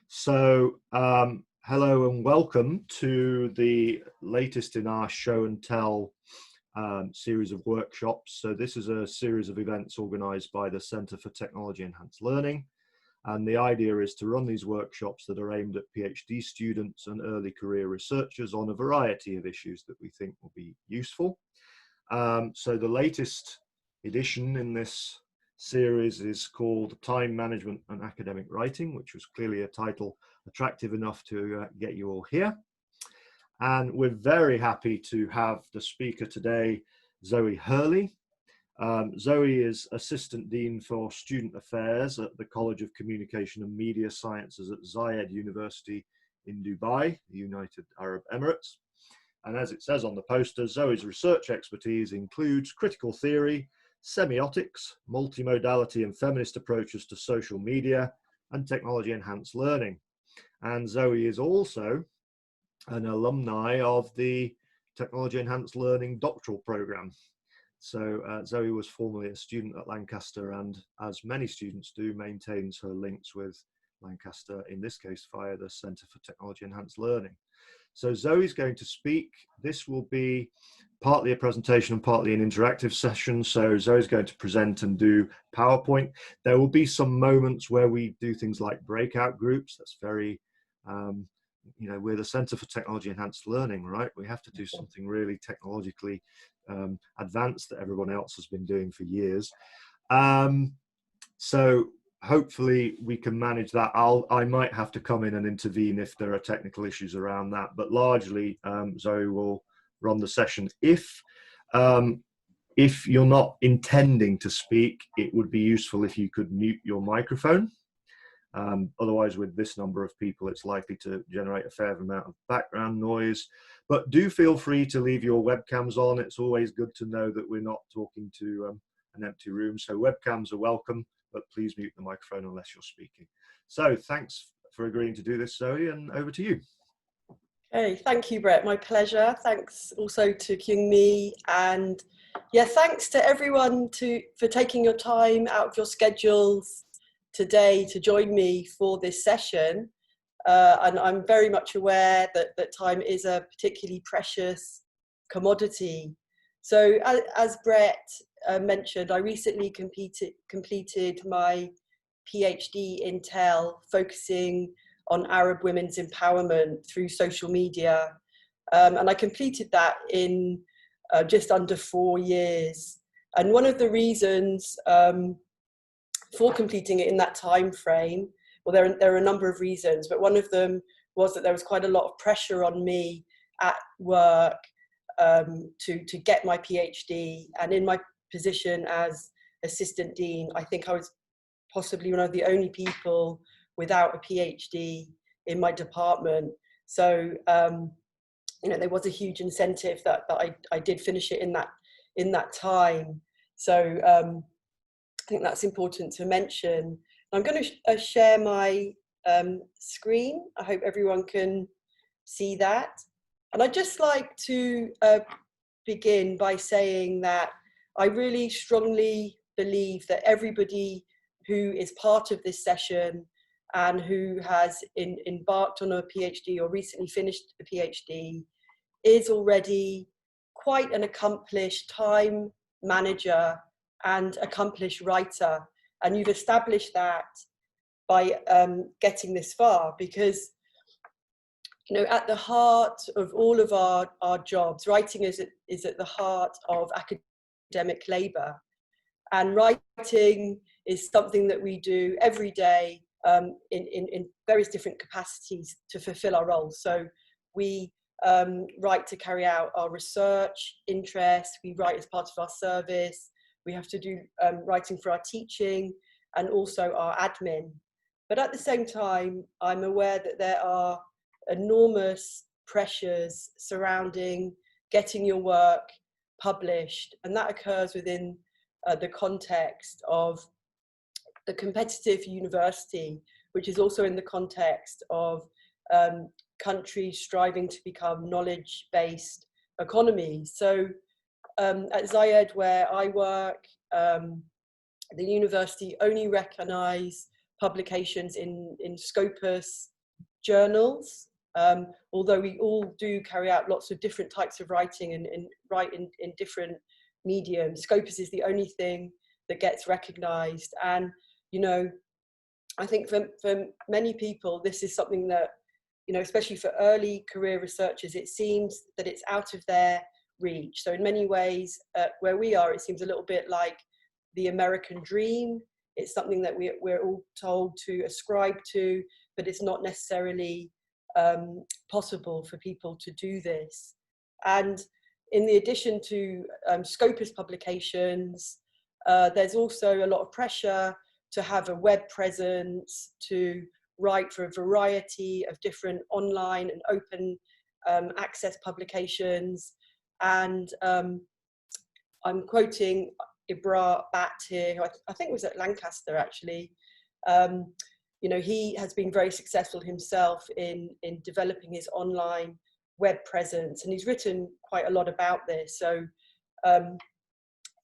Hello and welcome to the latest in our show and tell series of workshops. So this is a series of events organized by the Centre for Technology Enhanced Learning. And the idea is to run these workshops that are aimed at PhD students and early career researchers on a variety of issues that we think will be useful. So the latest edition in this series is called Time Management and Academic Writing, which was clearly a title attractive enough to get you all here. And we're very happy to have the speaker today, Zoe Hurley. Zoe is Assistant Dean for Student Affairs at the College of Communication and Media Sciences at Zayed University in Dubai, the United Arab Emirates. And as it says on the poster, Zoe's research expertise includes critical theory, semiotics, multimodality and feminist approaches to social media, and technology-enhanced learning. And Zoe is also an alumni of the Technology-Enhanced Learning doctoral program. So Zoe was formerly a student at Lancaster and, as many students do, maintains her links with Lancaster, in this case via the Centre for Technology Enhanced Learning. So Zoe's going to speak. This will be partly a presentation and partly an interactive session. So Zoe's going to present and do PowerPoint. There will be some moments where we do things like breakout groups. That's very, we're the Centre for Technology Enhanced Learning, right? We have to do something really technologically advanced that everyone else has been doing for years. So hopefully we can manage that. I might have to come in and intervene if there are technical issues around that, but largely Zoe will run the session. If you're not intending to speak, it would be useful if you could mute your microphone. Otherwise, with this number of people, it's likely to generate a fair amount of background noise. But do feel free to leave your webcams on. It's always good to know that we're not talking to an empty room. So webcams are welcome, but please mute the microphone unless you're speaking. So thanks for agreeing to do this, Zoe, and over to you. Hey, thank you, Brett. My pleasure. Thanks also to Kyung Mi, and yeah, thanks to everyone for taking your time out of your schedules today to join me for this session. And I'm very much aware that time is a particularly precious commodity. So as Brett mentioned, I recently completed my PhD in TEL, focusing on Arab women's empowerment through social media. And I completed that in just under 4 years. And one of the reasons for completing it in that time frame, well, there are a number of reasons, but one of them was that there was quite a lot of pressure on me at work to get my PhD. And in my position as assistant dean, I think I was possibly one of the only people without a PhD in my department. So, there was a huge incentive that I did finish it in that time. So I think that's important to mention. I'm going to share my screen. I hope everyone can see that. And I'd just like to begin by saying that I really strongly believe that everybody who is part of this session and who has embarked on a PhD or recently finished a PhD is already quite an accomplished time manager and accomplished writer. And you've established that by getting this far, because at the heart of all of our jobs, writing is at the heart of academic labour. And writing is something that we do every day in various different capacities to fulfil our roles. So we write to carry out our research interests, we write as part of our service, we have to do writing for our teaching and also our admin. But at the same time, I'm aware that there are enormous pressures surrounding getting your work published, and that occurs within the context of the competitive university, which is also in the context of countries striving to become knowledge-based economies. So at Zayed, where I work, the university only recognise publications in Scopus journals, although we all do carry out lots of different types of writing and write in different mediums. Scopus is the only thing that gets recognised. And, you know, I think for many people, this is something that, you know, especially for early career researchers, it seems that it's out of their reach. So in many ways, where we are, it seems a little bit like the American dream. It's something that we're all told to ascribe to, but it's not necessarily possible for people to do this. And in the addition to Scopus publications, there's also a lot of pressure to have a web presence, to write for a variety of different online and open access publications. And I'm quoting Ibra Bat here, who I think was at Lancaster actually. You know, he has been very successful himself in developing his online web presence, and he's written quite a lot about this. So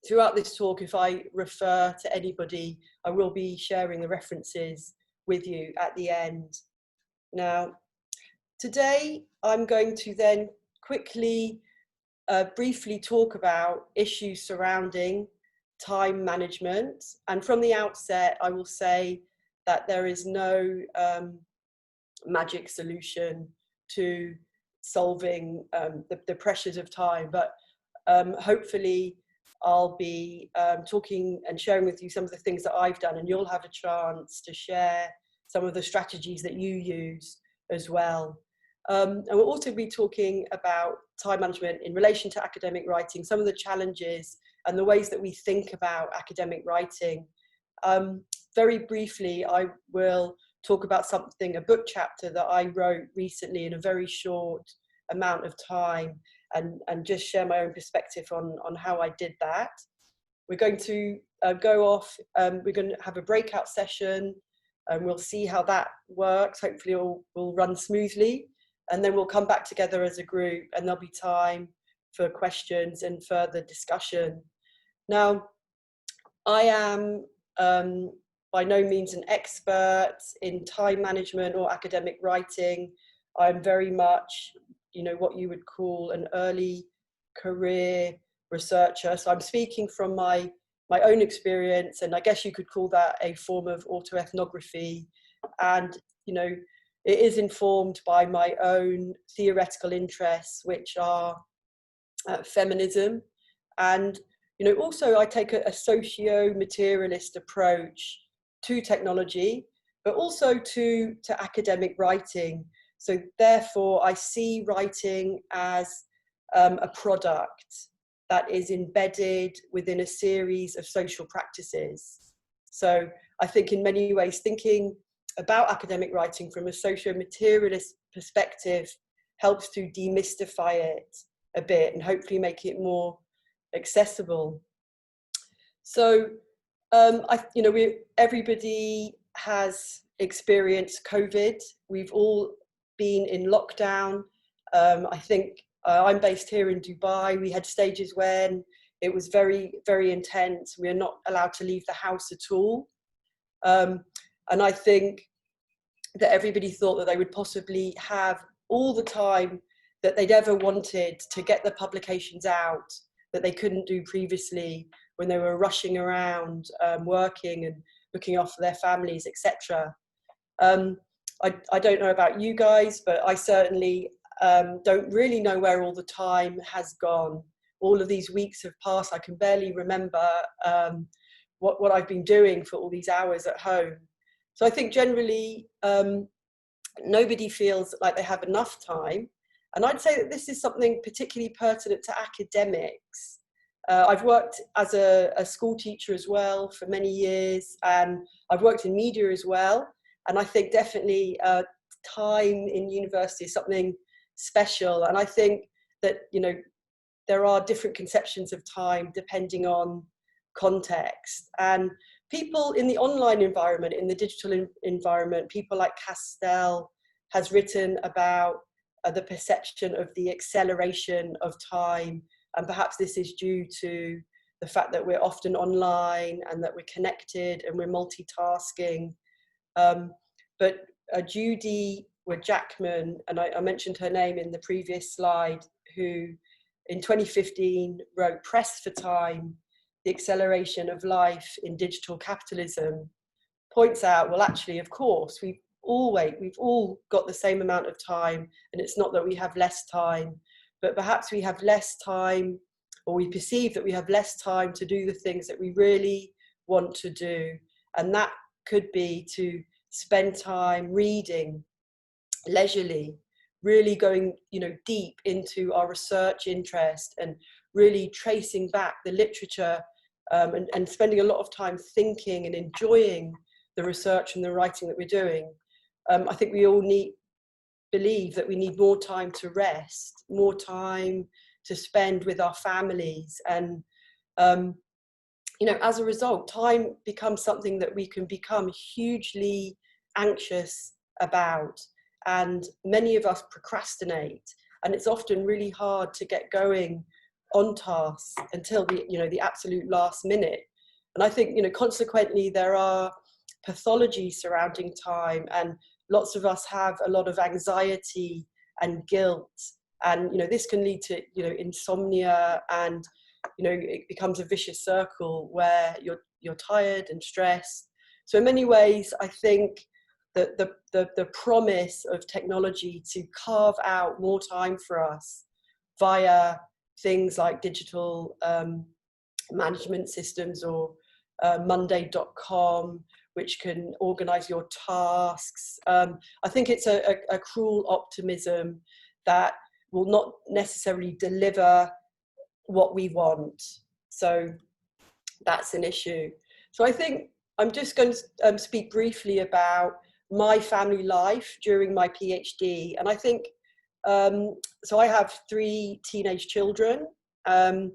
throughout this talk, if I refer to anybody, I will be sharing the references with you at the end. Now, today I'm going to then quickly, briefly talk about issues surrounding time management. And from the outset, I will say that there is no magic solution to solving the pressures of time, but hopefully I'll be talking and sharing with you some of the things that I've done, and you'll have a chance to share some of the strategies that you use as well. And we'll also be talking about time management in relation to academic writing, some of the challenges and the ways that we think about academic writing. Very briefly, I will talk about a book chapter that I wrote recently in a very short amount of time, and just share my own perspective on how I did that. We're going to go off, we're going to have a breakout session, and we'll see how that works. Hopefully it will run smoothly, and then we'll come back together as a group, and there'll be time for questions and further discussion. Now, I am by no means an expert in time management or academic writing. I'm very much, you know, what you would call an early career researcher. So I'm speaking from my own experience, and I guess you could call that a form of autoethnography. And, you know, it is informed by my own theoretical interests, which are feminism. And, you know, also I take a socio-materialist approach to technology, but also to academic writing. So therefore, I see writing as a product that is embedded within a series of social practices. So I think in many ways, thinking about academic writing from a socio-materialist perspective helps to demystify it a bit and hopefully make it more accessible. So, you know, everybody has experienced COVID. We've all been in lockdown. I think I'm based here in Dubai. We had stages when it was very, very intense. We are not allowed to leave the house at all. And I think that everybody thought that they would possibly have all the time that they'd ever wanted to get the publications out that they couldn't do previously when they were rushing around, working and looking after their families, etc. I don't know about you guys, but I certainly don't really know where all the time has gone. All of these weeks have passed. I can barely remember what I've been doing for all these hours at home. So I think generally nobody feels like they have enough time. And I'd say that this is something particularly pertinent to academics. I've worked as a school teacher as well for many years, and I've worked in media as well. And I think definitely time in university is something special. And I think that, you know, there are different conceptions of time depending on context. And people in the online environment, in the digital environment, people like Castell has written about the perception of the acceleration of time. And perhaps this is due to the fact that we're often online and that we're connected and we're multitasking. But Judy were Jackman, and I mentioned her name in the previous slide, who in 2015 wrote Press for Time, The Acceleration of Life in Digital Capitalism, points out, well, actually, of course, we've all got the same amount of time, and it's not that we have less time, but perhaps we have less time, or we perceive that we have less time to do the things that we really want to do. And that could be to spend time reading leisurely, really going, deep into our research interest and really tracing back the literature, and spending a lot of time thinking and enjoying the research and the writing that we're doing. I think we all believe that we need more time to rest, more time to spend with our families. And, as a result, time becomes something that we can become hugely anxious about. And many of us procrastinate. And it's often really hard to get going on tasks until the absolute last minute. And I think, consequently, there are pathologies surrounding time, and lots of us have a lot of anxiety and guilt, and this can lead to insomnia, and it becomes a vicious circle where you're tired and stressed. So in many ways, I think that the promise of technology to carve out more time for us via things like digital management systems, or Monday.com, which can organize your tasks. I think it's a cruel optimism that will not necessarily deliver what we want. So that's an issue. So I think I'm just going to speak briefly about my family life during my PhD. And I think, so I have 3 teenage children, and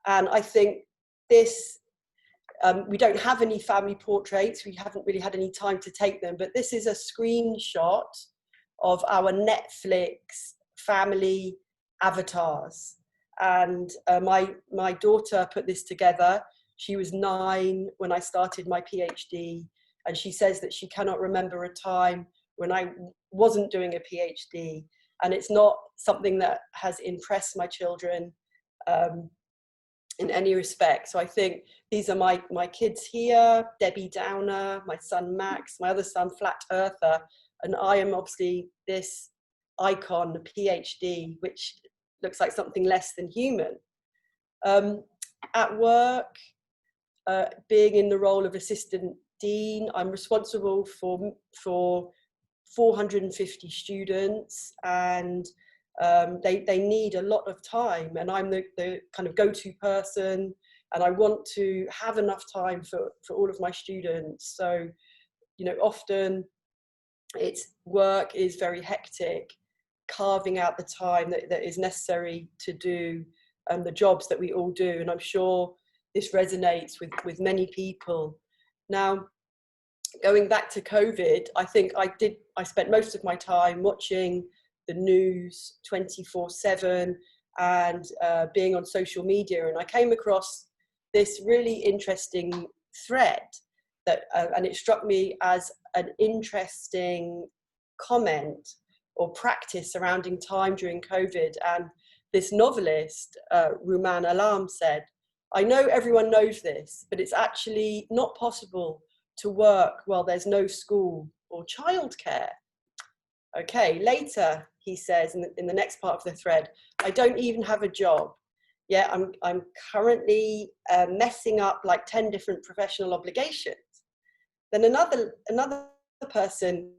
I think this, we don't have any family portraits. We haven't really had any time to take them, but this is a screenshot of our Netflix family avatars. And my daughter put this together. She was 9 when I started my PhD, and she says that she cannot remember a time when I wasn't doing a PhD. And it's not something that has impressed my children in any respect. So I think these are my kids here: Debbie Downer, my son Max, my other son Flat Earther, and I am obviously this icon, the PhD, which looks like something less than human. At work, being in the role of assistant dean, I'm responsible for 450 students, and they need a lot of time, and I'm the kind of go-to person, and I want to have enough time for all of my students. So, often work is very hectic, carving out the time that is necessary to do the jobs that we all do. And I'm sure this resonates with many people. Now, going back to COVID, I think I spent most of my time watching the news 24/7 and being on social media. And I came across this really interesting thread and it struck me as an interesting comment or practice surrounding time during COVID. And this novelist, Rumaan Alam, said, "I know everyone knows this, but it's actually not possible to work while there's no school or childcare." Okay, later, he says in the next part of the thread, "I don't even have a job. Yeah, I'm currently messing up like 10 different professional obligations." Then another person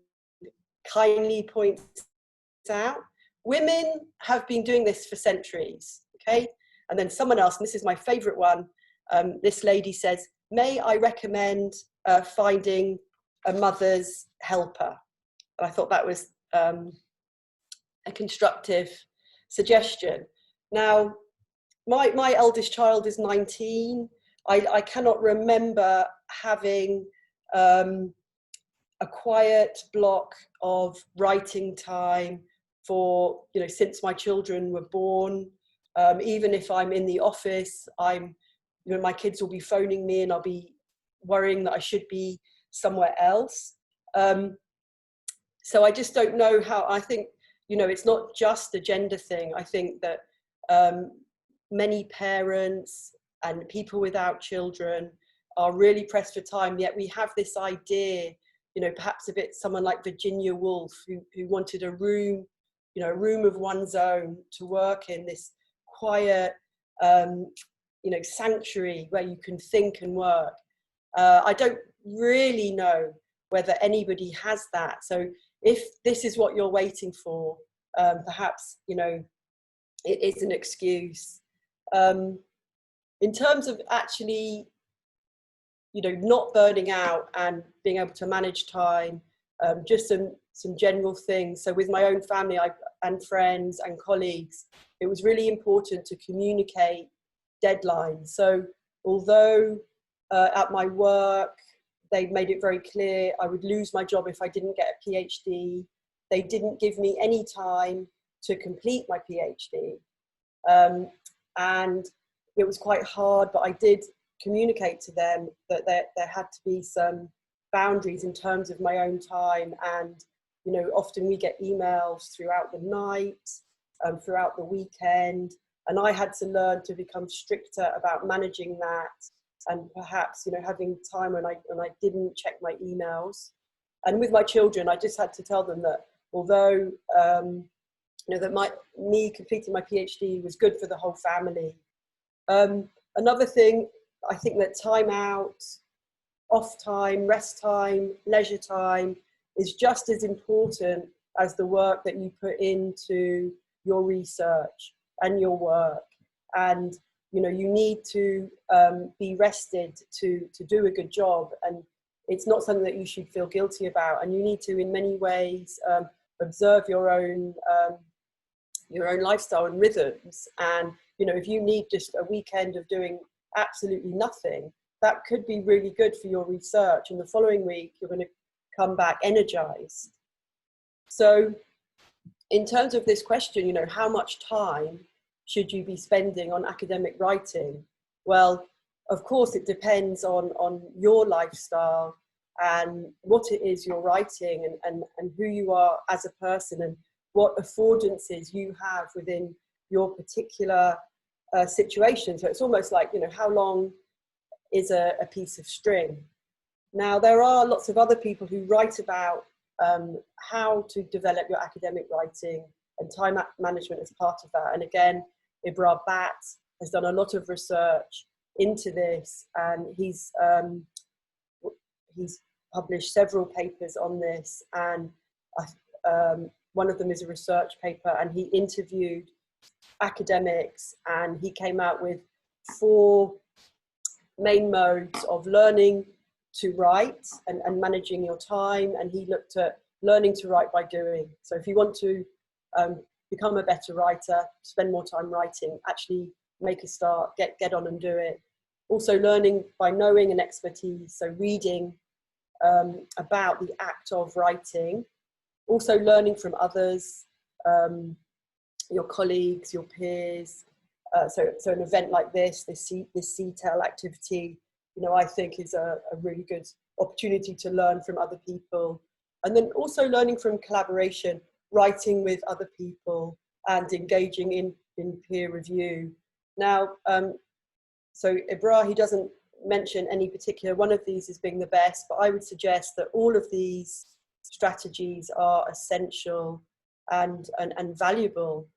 kindly points out, "Women have been doing this for centuries." Okay, and then someone else, and this is my favorite one, this lady says, "May I recommend finding a mother's helper?" And I thought that was a constructive suggestion. Now, my eldest child is 19. I cannot remember having a quiet block of writing time for, since my children were born. Even if I'm in the office, my kids will be phoning me and I'll be worrying that I should be somewhere else. So I just don't know how. I think, you know, it's not just a gender thing. I think that many parents and people without children are really pressed for time, yet we have this idea, you know, perhaps a bit someone like Virginia Woolf, who wanted a room, you know, a room of one's own to work in, this quiet, you know, sanctuary where you can think and work. I don't really know whether anybody has that. So if this is what you're waiting for, perhaps, you know, it is an excuse. In terms of actually, you know, not burning out and being able to manage time, just some general things. So with my own family and friends and colleagues, it was really important to communicate deadlines. So although at my work, they made it very clear I would lose my job if I didn't get a PhD, they didn't give me any time to complete my PhD. And it was quite hard, but I did communicate to them that there had to be some boundaries in terms of my own time. And, you know, often we get emails throughout the night, throughout the weekend, and I had to learn to become stricter about managing that, and perhaps, you know, having time when I didn't check my emails. And with my children, I just had to tell them that although you know, that me completing my PhD was good for the whole family. Another thing, I think that time out, off time, rest time, leisure time is just as important as the work that you put into your research and your work. And, you know, you need to be rested to do a good job. And it's not something that you should feel guilty about. And you need to, in many ways, observe your own lifestyle and rhythms. And, you know, if you need just a weekend of doing absolutely nothing, that could be really good for your research. And the following week, you're going to come back energized. So in terms of this question, you know, how much time should you be spending on academic writing? Well, of course, it depends on your lifestyle and what it is you're writing, and who you are as a person, and what affordances you have within your particular situation. So it's almost like, you know, how long is a piece of string? Now, there are lots of other people who write about how to develop your academic writing and time management as part of that. And again, Ibra Bat has done a lot of research into this, and he's published several papers on this. And one of them is a research paper, and he interviewed academics, and he came out with 4 main modes of learning to write and managing your time. And he looked at learning to write by doing. So if you want to become a better writer, spend more time writing, actually make a start, get on and do it. Also learning by knowing and expertise, so reading about the act of writing. Also learning from others, your colleagues, your peers. So an event like this CTEL activity, you know, I think is a really good opportunity to learn from other people. And then also learning from collaboration, writing with other people and engaging in peer review. Now, so Ibra, he doesn't mention any particular one of these as being the best, but I would suggest that all of these strategies are essential and valuable.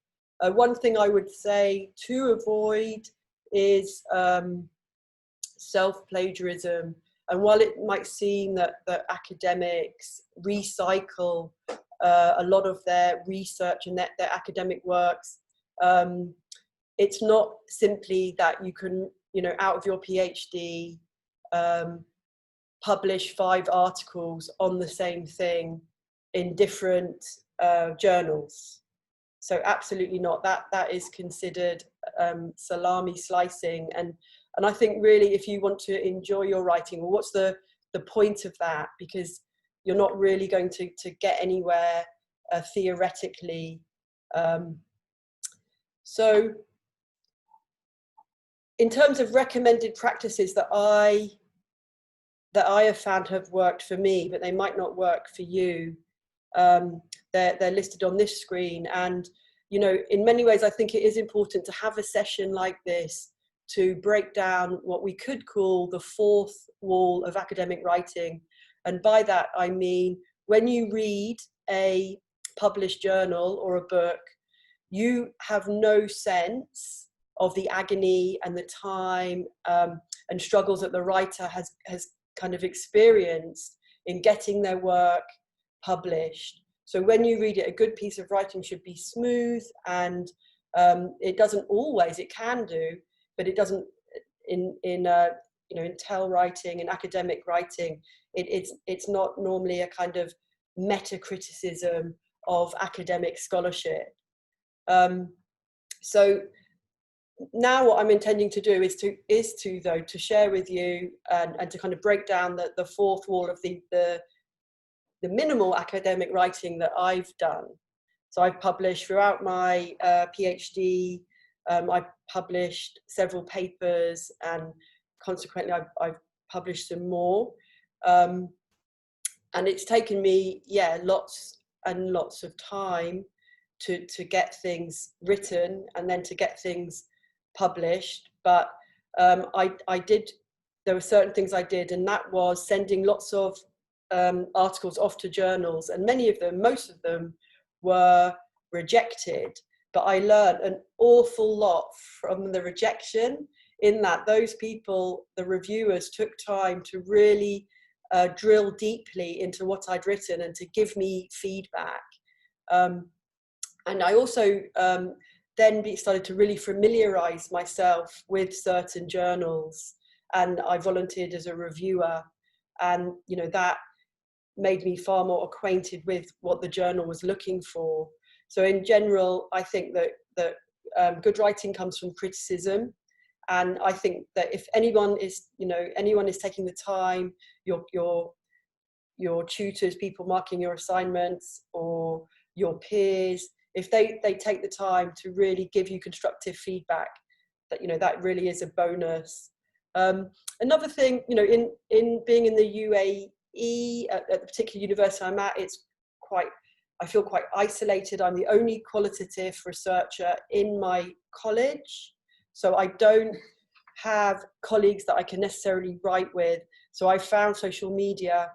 One thing I would say to avoid is self-plagiarism. And while it might seem that academics recycle a lot of their research and their academic works, it's not simply that you can, you know, out of your PhD, publish 5 articles on the same thing in different journals. So absolutely not. That is considered salami slicing. And I think really, if you want to enjoy your writing, well, what's the point of that? Because you're not really going to get anywhere theoretically. So in terms of recommended practices that I have found have worked for me, but they might not work for you, they're listed on this screen. And, you know, in many ways, I think it is important to have a session like this to break down what we could call the fourth wall of academic writing. And by that, I mean, when you read a published journal or a book, you have no sense of the agony and the time and struggles that the writer has kind of experienced in getting their work published. So when you read it, a good piece of writing should be smooth, and it doesn't always, it can do, but it doesn't in you know, in TEL writing and academic writing, it's not normally a kind of meta criticism of academic scholarship. So now what I'm intending to do is to share with you and to kind of break down the fourth wall of the minimal academic writing that I've done. So I've published throughout my PhD, I've published several papers, and consequently I've published some more. And it's taken me, yeah, lots and lots of time to get things written and then to get things published. But there were certain things I did, and that was sending lots of articles off to journals, and most of them were rejected. But I learned an awful lot from the rejection, in that those people, the reviewers, took time to really drill deeply into what I'd written and to give me feedback. And I also then started to really familiarize myself with certain journals, and I volunteered as a reviewer, and you know, that made me far more acquainted with what the journal was looking for. So in general, I think that good writing comes from criticism, and I think that if anyone is taking the time, your tutors, people marking your assignments, or your peers, if they take the time to really give you constructive feedback, that, you know, that really is a bonus. Another thing, you know, in being in the UAE at the particular university I'm at, I feel quite isolated. I'm the only qualitative researcher in my college, so I don't have colleagues that I can necessarily write with. So I found social media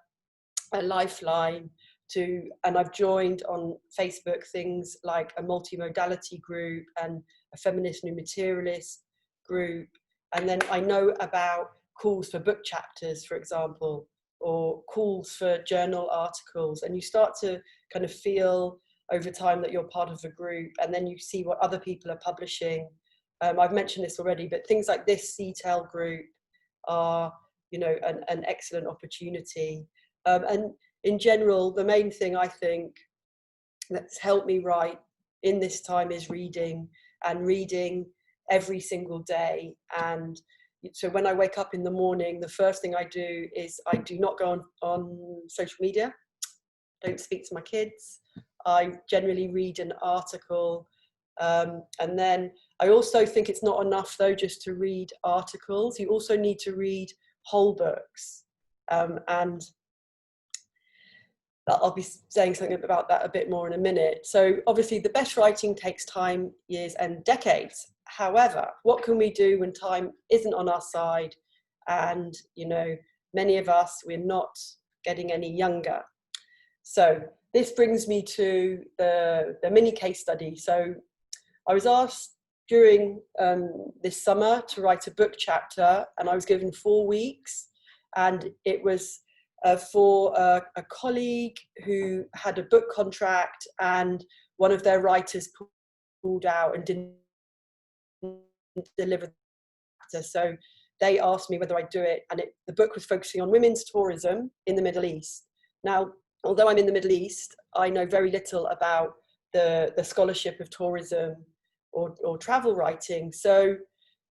a lifeline and I've joined on Facebook things like a multimodality group and a feminist new materialist group. And then I know about calls for book chapters, for example, or calls for journal articles. And you start to kind of feel over time that you're part of a group, and then you see what other people are publishing. I've mentioned this already, but things like this CTEL group are, you know, an excellent opportunity. And in general, the main thing I think that's helped me write in this time is reading, and reading every single day. And so when I wake up in the morning, the first thing I do is I do not go on social media, don't speak to my kids. I generally read an article. And then I also think it's not enough though just to read articles. You also need to read whole books. And I'll be saying something about that a bit more in a minute. So obviously the best writing takes time, years and decades. However, what can we do when time isn't on our side? And, you know, many of us, we're not getting any younger. So this brings me to the mini case study. So I was asked during this summer to write a book chapter, and I was given 4 weeks, and it was for a colleague who had a book contract, and one of their writers pulled out and didn't deliver the chapter. So they asked me whether I'd do it, and the book was focusing on women's tourism in the Middle East. Now, although I'm in the Middle East, I know very little about the scholarship of tourism or travel writing. So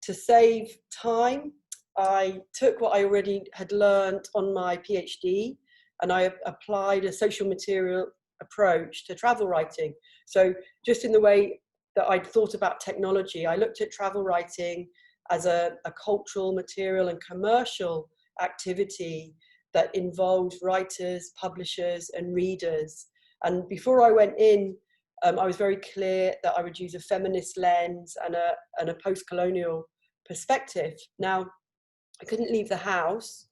to save time, I took what I already had learned on my PhD, and I applied a social material approach to travel writing. So just in the way that I'd thought about technology, I looked at travel writing as a cultural, material and commercial activity that involved writers, publishers and readers. And before I went in, I was very clear that I would use a feminist lens and a post-colonial perspective. Now, I couldn't leave the house,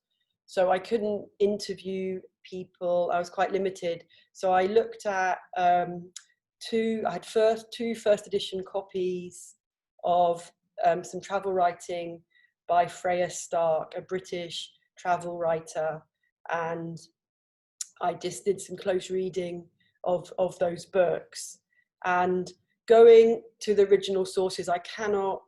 so I couldn't interview people. I was quite limited. So I looked at I had two first edition copies of some travel writing by Freya Stark, a British travel writer, and I just did some close reading of those books. And going to the original sources, I cannot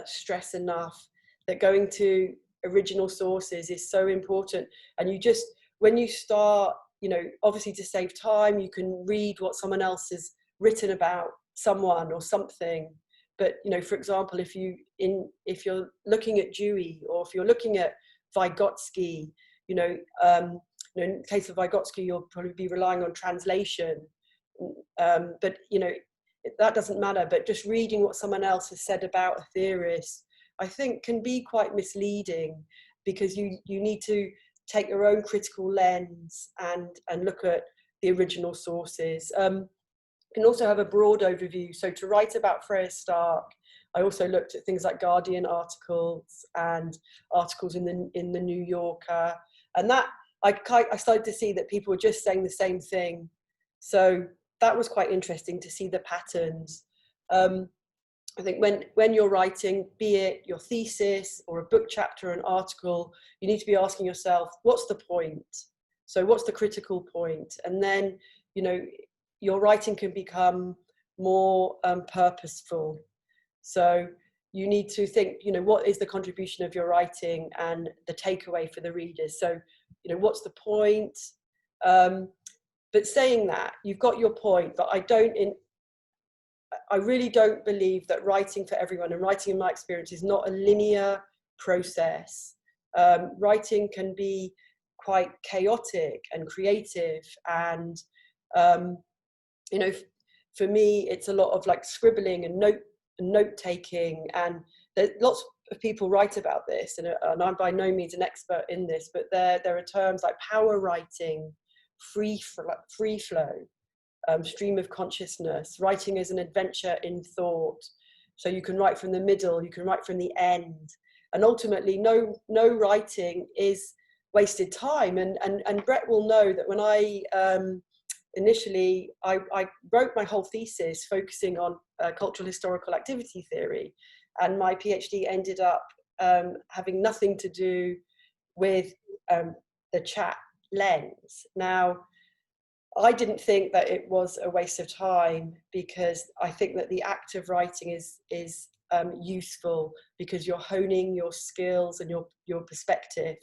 stress enough that going to original sources is so important. And you just, when you start, you know, obviously to save time, you can read what someone else has written about someone or something. But, you know, for example, if you're looking at Dewey, or if you're looking at Vygotsky, you know, in the case of Vygotsky, you'll probably be relying on translation. But, you know, that doesn't matter. But just reading what someone else has said about a theorist, I think, can be quite misleading, because you need to take your own critical lens and look at the original sources. You can also have a broad overview. So to write about Freya Stark, I also looked at things like Guardian articles and articles in the New Yorker, and that I started to see that people were just saying the same thing. So that was quite interesting to see the patterns. I think when you're writing, be it your thesis or a book chapter, an article, you need to be asking yourself, what's the point? So what's the critical point? And then, you know, your writing can become more purposeful. So you need to think, you know, what is the contribution of your writing and the takeaway for the readers? So, you know, what's the point? But saying that, you've got your point, but I really don't believe that writing for everyone, and writing, in my experience, is not a linear process. Writing can be quite chaotic and creative, and you know, for me, it's a lot of like scribbling and note taking, and there's lots of people write about this, and I'm by no means an expert in this, but there are terms like power writing, free flow, stream of consciousness, writing as an adventure in thought. So you can write from the middle, you can write from the end, and ultimately no writing is wasted time. And Brett will know that when I initially I wrote my whole thesis focusing on cultural historical activity theory, and my PhD ended up having nothing to do with the chat lens. Now, I didn't think that it was a waste of time, because I think that the act of writing is useful, because you're honing your skills and your perspective.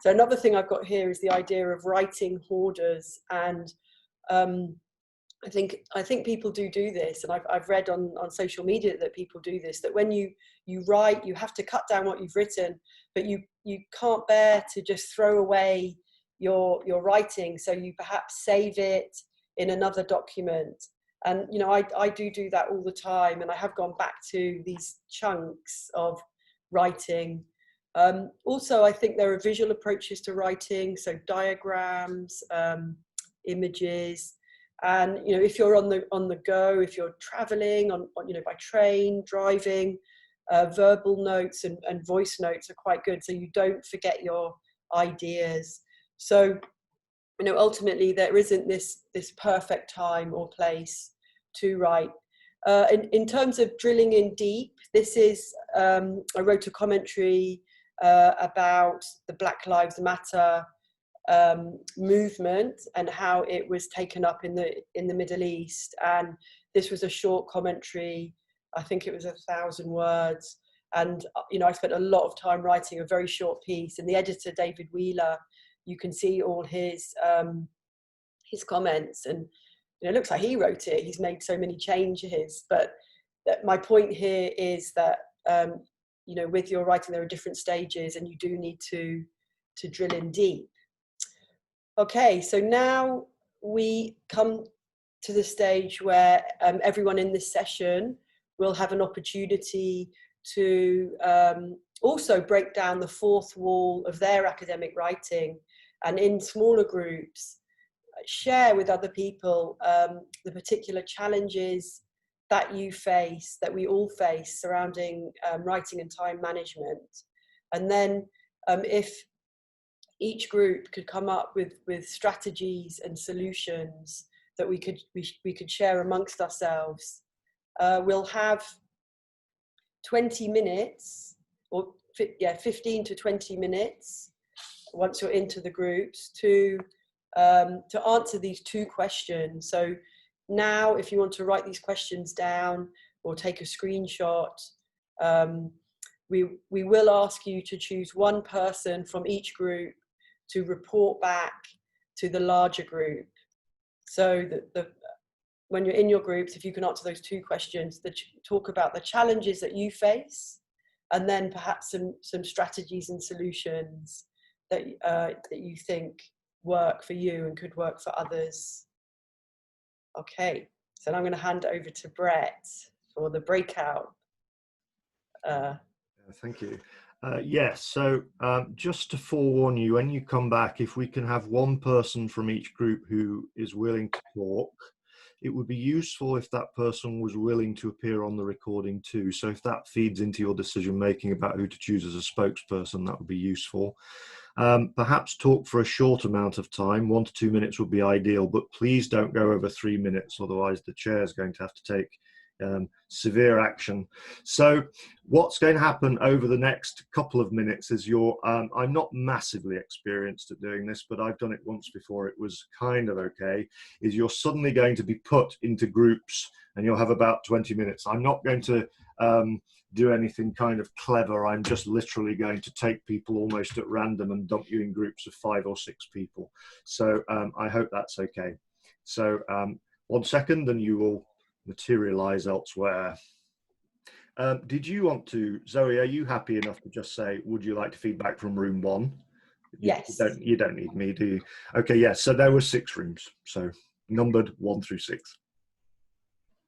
So another thing I've got here is the idea of writing hoarders, and I think people do this, and I've read on social media that people do this, that when you write, you have to cut down what you've written, but you can't bear to just throw away your writing, so you perhaps save it in another document. And you know, I do that all the time, and I have gone back to these chunks of writing. Also, I think there are visual approaches to writing, so diagrams, images, and you know, if you're on the go, if you're traveling on you know, by train, driving, verbal notes and voice notes are quite good, so you don't forget your ideas. So, you know, ultimately there isn't this perfect time or place to write. In terms of drilling in deep, this is, I wrote a commentary about the Black Lives Matter movement and how it was taken up in the Middle East. And this was a short commentary, I think it was 1,000 words. And, you know, I spent a lot of time writing a very short piece, and the editor, David Wheeler, you can see all his comments, and you know, it looks like he wrote it. He's made so many changes, but my point here is that you know, with your writing, there are different stages, and you do need to drill in deep. Okay, so now we come to the stage where everyone in this session will have an opportunity to also break down the fourth wall of their academic writing, and in smaller groups, share with other people the particular challenges that you face, that we all face surrounding writing and time management. And then if each group could come up with strategies and solutions that we could share amongst ourselves, we'll have 20 minutes, or 15 to 20 minutes once you're into the groups to answer these 2 questions. So now, if you want to write these questions down or take a screenshot, we will ask you to choose one person from each group to report back to the larger group. So when you're in your groups, if you can answer those 2 questions, talk about the challenges that you face, and then perhaps some strategies and solutions that you think work for you and could work for others. Okay, so now I'm going to hand over to Brett for the breakout. Thank you. Yes, so just to forewarn you, when you come back, if we can have one person from each group who is willing to talk, it would be useful if that person was willing to appear on the recording too. So if that feeds into your decision making about who to choose as a spokesperson, that would be useful. Perhaps talk for a short amount of time, 1 to 2 minutes would be ideal, but please don't go over 3 minutes, otherwise the chair is going to have to take severe action. So what's going to happen over the next couple of minutes is I'm not massively experienced at doing this, but I've done it once before, it was kind of okay, is you're suddenly going to be put into groups and you'll have about 20 minutes. I'm not going to do anything kind of clever. I'm just literally going to take people almost at random and dump you in groups of 5 or 6 people. So I hope that's okay. So 1 second and you will materialize elsewhere. Did you want to, Zoe, are you happy enough to just say, would you like to feedback from room 1? Yes. You don't need me, do you? Okay, yes, so there were 6 rooms, so numbered 1 through 6.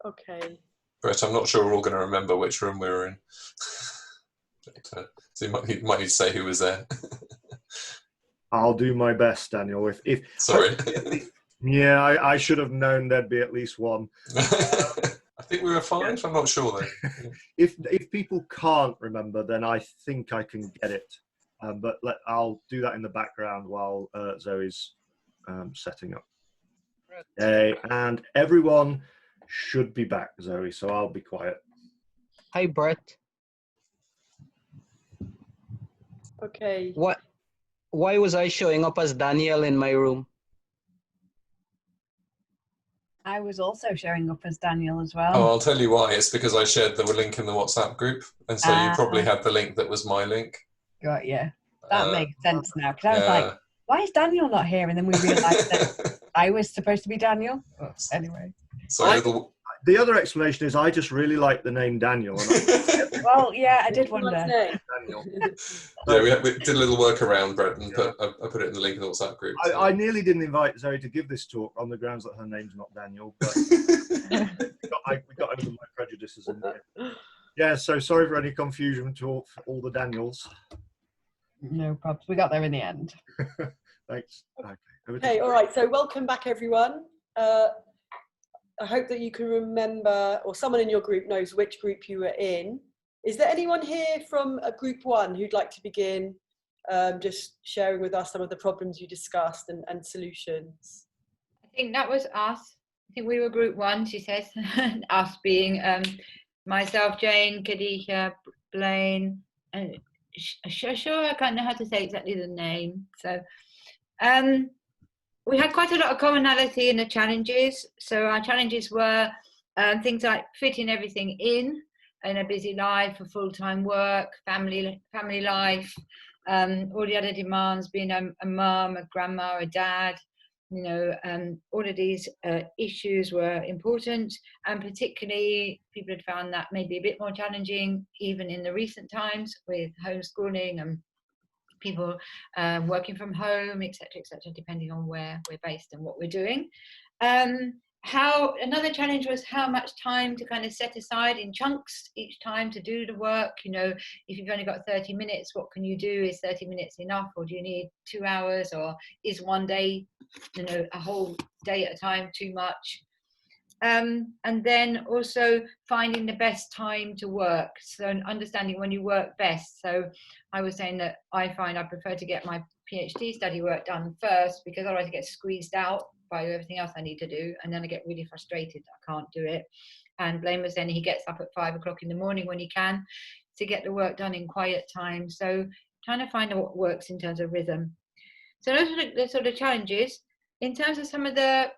Okay. Brett, I'm not sure we're all going to remember which room we were in. So you might need to say who was there. I'll do my best, Daniel. If Sorry. Yeah, I should have known there'd be at least 1. I think we were 5. I'm not sure though. If people can't remember, then I think I can get it. But I'll do that in the background while Zoe's setting up. Okay, and everyone should be back, Zoe, so I'll be quiet. Hi, Brett. Okay. Why was I showing up as Daniel in my room? I was also showing up as Daniel as well. Oh, I'll tell you why. It's because I shared the link in the WhatsApp group, and so you probably had the link that was my link. Got you. That makes sense now, because I was like, why is Daniel not here? And then we realised that I was supposed to be Daniel. Oh, anyway. So the other explanation is I just really like the name Daniel. And well, yeah, I did wonder. Daniel. Yeah, we did a little workaround, Brett, and I put it in the link in the WhatsApp group. So. I nearly didn't invite Zoe to give this talk on the grounds that her name's not Daniel, but we got over my prejudices in there. Yeah, so sorry for any confusion to all the Daniels. No problems. We got there in the end. Thanks. Okay, all right. So welcome back, everyone. I hope that you can remember, or someone in your group knows which group you were in. Is there anyone here from group 1 who'd like to begin just sharing with us some of the problems you discussed and solutions? I think that was us. I think we were group 1, she says. Us being myself, Jane, Khadija, Blaine, and sure, I can't know how to say exactly the name. So we had quite a lot of commonality in the challenges. So our challenges were things like fitting everything in a busy life, a full-time work, family life, all the other demands, being a mum, a grandma, a dad, all of these issues were important, and particularly people had found that maybe a bit more challenging even in the recent times with homeschooling and people working from home, etc., depending on where we're based and what we're doing. And Another challenge was how much time to kind of set aside in chunks each time to do the work. You know, if you've only got 30 minutes, what can you do? Is 30 minutes enough, or do you need 2 hours, or is one day, you know, a whole day at a time too much? And then also finding the best time to work, so understanding when you work best. So I was saying that I find I prefer to get my PhD study work done first, because otherwise I get squeezed out by everything else I need to do, and then I get really frustrated that I can't do it. And Blaine was saying he gets up at 5 o'clock in the morning when he can to get the work done in quiet time. So trying to find out what works in terms of rhythm. So those are the sort of challenges. In terms of some of the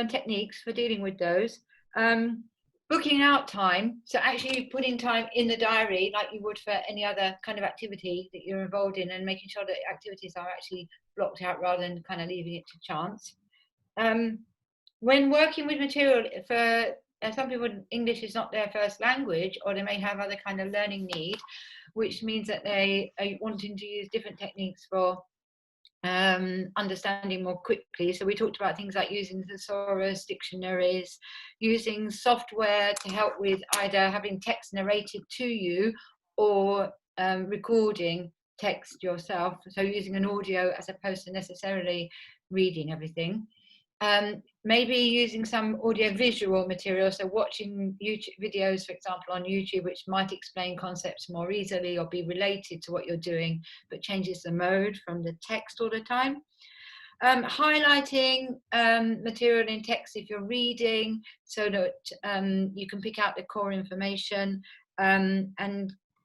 techniques for dealing with those, booking out time, so actually putting time in the diary like you would for any other kind of activity that you're involved in, and making sure that activities are actually blocked out rather than kind of leaving it to chance. When working with material, for some people English is not their first language, or they may have other kind of learning need, which means that they are wanting to use different techniques for understanding more quickly. So we talked about things like using thesaurus, dictionaries, using software to help with either having text narrated to you or recording text yourself, so using an audio as opposed to necessarily reading everything. Maybe using some audio-visual material, so watching YouTube videos, for example, on YouTube, which might explain concepts more easily or be related to what you're doing, but changes the mode from the text all the time. Highlighting material in text if you're reading, so that you can pick out the core information. And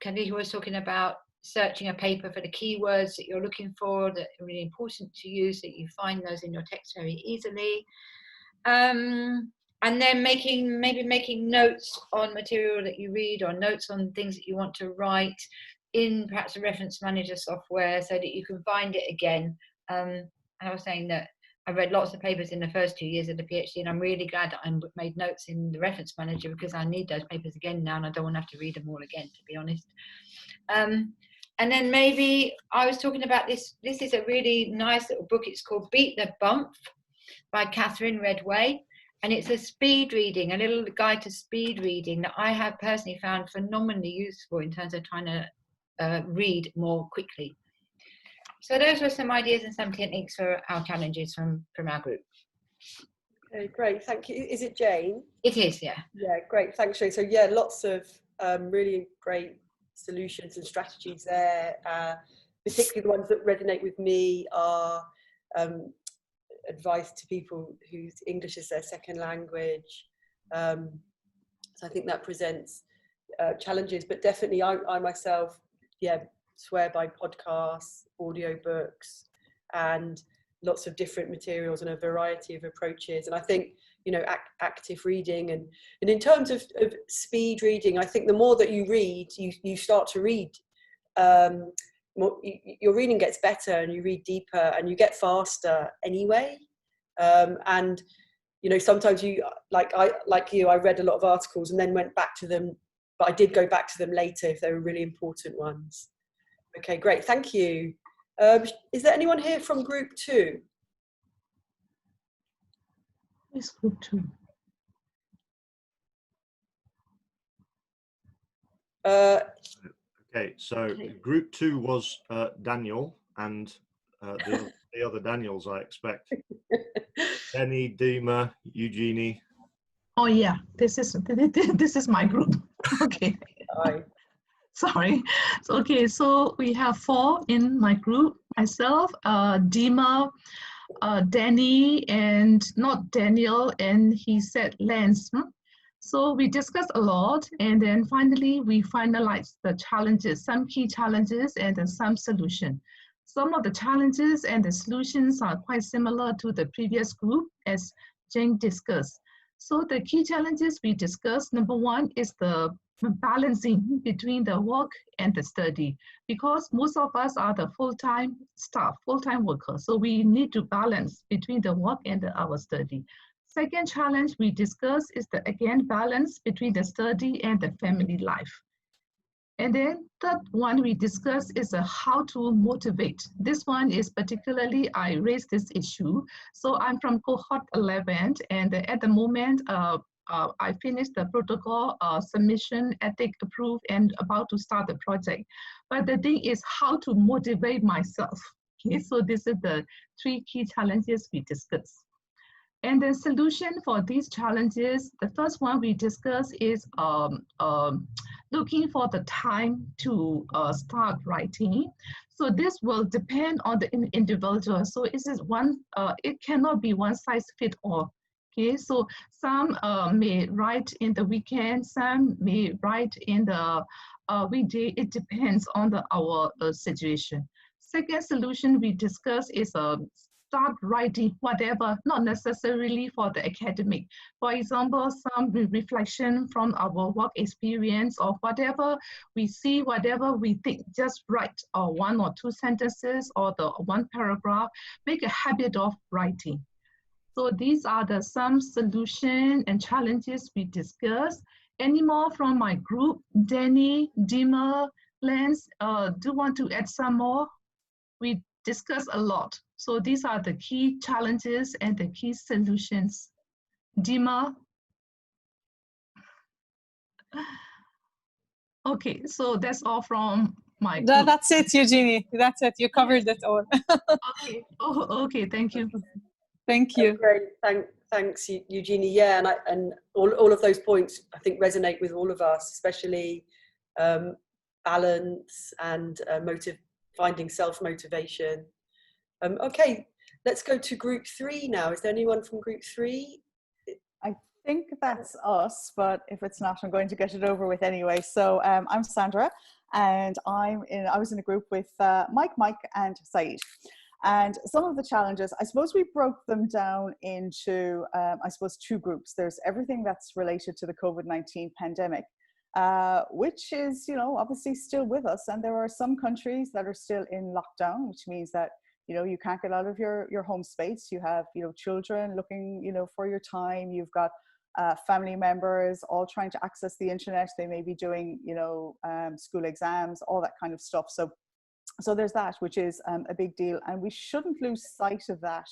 Candice was talking about searching a paper for the keywords that you're looking for that are really important to you, so that you find those in your text very easily. And then maybe making notes on material that you read, or notes on things that you want to write in perhaps a reference manager software, so that you can find it again. And I was saying that I read lots of papers in the first 2 years of the PhD, and I'm really glad that I made notes in the reference manager, because I need those papers again now, and I don't want to have to read them all again, to be honest. And then maybe I was talking about this is a really nice little book. It's called Beat the Bump by Catherine Redway. And it's a speed reading, a little guide to speed reading that I have personally found phenomenally useful in terms of trying to read more quickly. So those were some ideas and some techniques for our challenges from our group. Okay, great, thank you. Is it Jane? It is, yeah. Yeah, great, thanks, Jane. So yeah, lots of really great solutions and strategies there. Particularly the ones that resonate with me are advice to people whose English is their second language. So I think that presents challenges, but definitely I myself, yeah, swear by podcasts, audiobooks, and lots of different materials and a variety of approaches. And I think, you know, active reading and in terms of speed reading, I think the more that you read, you start to read, your reading gets better and you read deeper and you get faster anyway. And, you know, sometimes you, like I read a lot of articles and then went back to them, but I did go back to them later if they were really important ones. Okay, great, thank you. Is there anyone here from group 2? It's group 2. Okay, so group 2 was Daniel and the other Daniels, I expect. Denny, Dima, Eugenie. Oh yeah, this is my group. Okay. Hi. Sorry. So, okay, so we have 4 in my group. Myself, Dima, Danny, and not Daniel, and he said Lance. So we discussed a lot, and then finally we finalized the challenges, some key challenges and then some solution. Some of the challenges and the solutions are quite similar to the previous group as Jane discussed. So the key challenges we discussed, number 1 is the balancing between the work and the study, because most of us are the full-time staff, full-time workers. So we need to balance between the work and our study. Second challenge we discussed is the, again, balance between the study and the family life. And then third one we discuss is how to motivate. This one is particularly, I raised this issue. So I'm from cohort 11, and at the moment, I finished the protocol submission, ethic approved, and about to start the project. But the thing is how to motivate myself. Okay, so this is the 3 key challenges we discuss. And the solution for these challenges, the first one we discuss is looking for the time to start writing. So this will depend on the individual. So it cannot be one size fit all. Okay, so some may write in the weekend, some may write in the weekday. It depends on our situation. Second solution we discuss is start writing whatever, not necessarily for the academic. For example, some reflection from our work experience or whatever we see, whatever we think, just write 1 or 2 sentences or the 1 paragraph, make a habit of writing. So these are some solutions and challenges we discussed. Any more from my group? Danny, Dima, Lance, do you want to add some more? We discuss a lot. So these are the key challenges and the key solutions. Dima? Okay, so that's all from my group. That's it, Eugenie. That's it. You covered it all. Okay. Oh, okay. Thank you. Thank you. Great. Thanks, Eugenie. Yeah, and all of those points I think resonate with all of us, especially balance and finding self-motivation. Okay, let's go to group 3 now. Is there anyone from group 3? I think that's us, but if it's not, I'm going to get it over with anyway. So I'm Sandra, and I was in a group with Mike, and Saeed. And some of the challenges, I suppose we broke them down into, 2 groups. There's everything that's related to the COVID-19 pandemic, which is, obviously still with us. And there are some countries that are still in lockdown, which means that, you can't get out of your home space. You have, children looking, for your time. You've got family members all trying to access the internet. They may be doing, school exams, all that kind of stuff. So there's that, which is a big deal. And we shouldn't lose sight of that,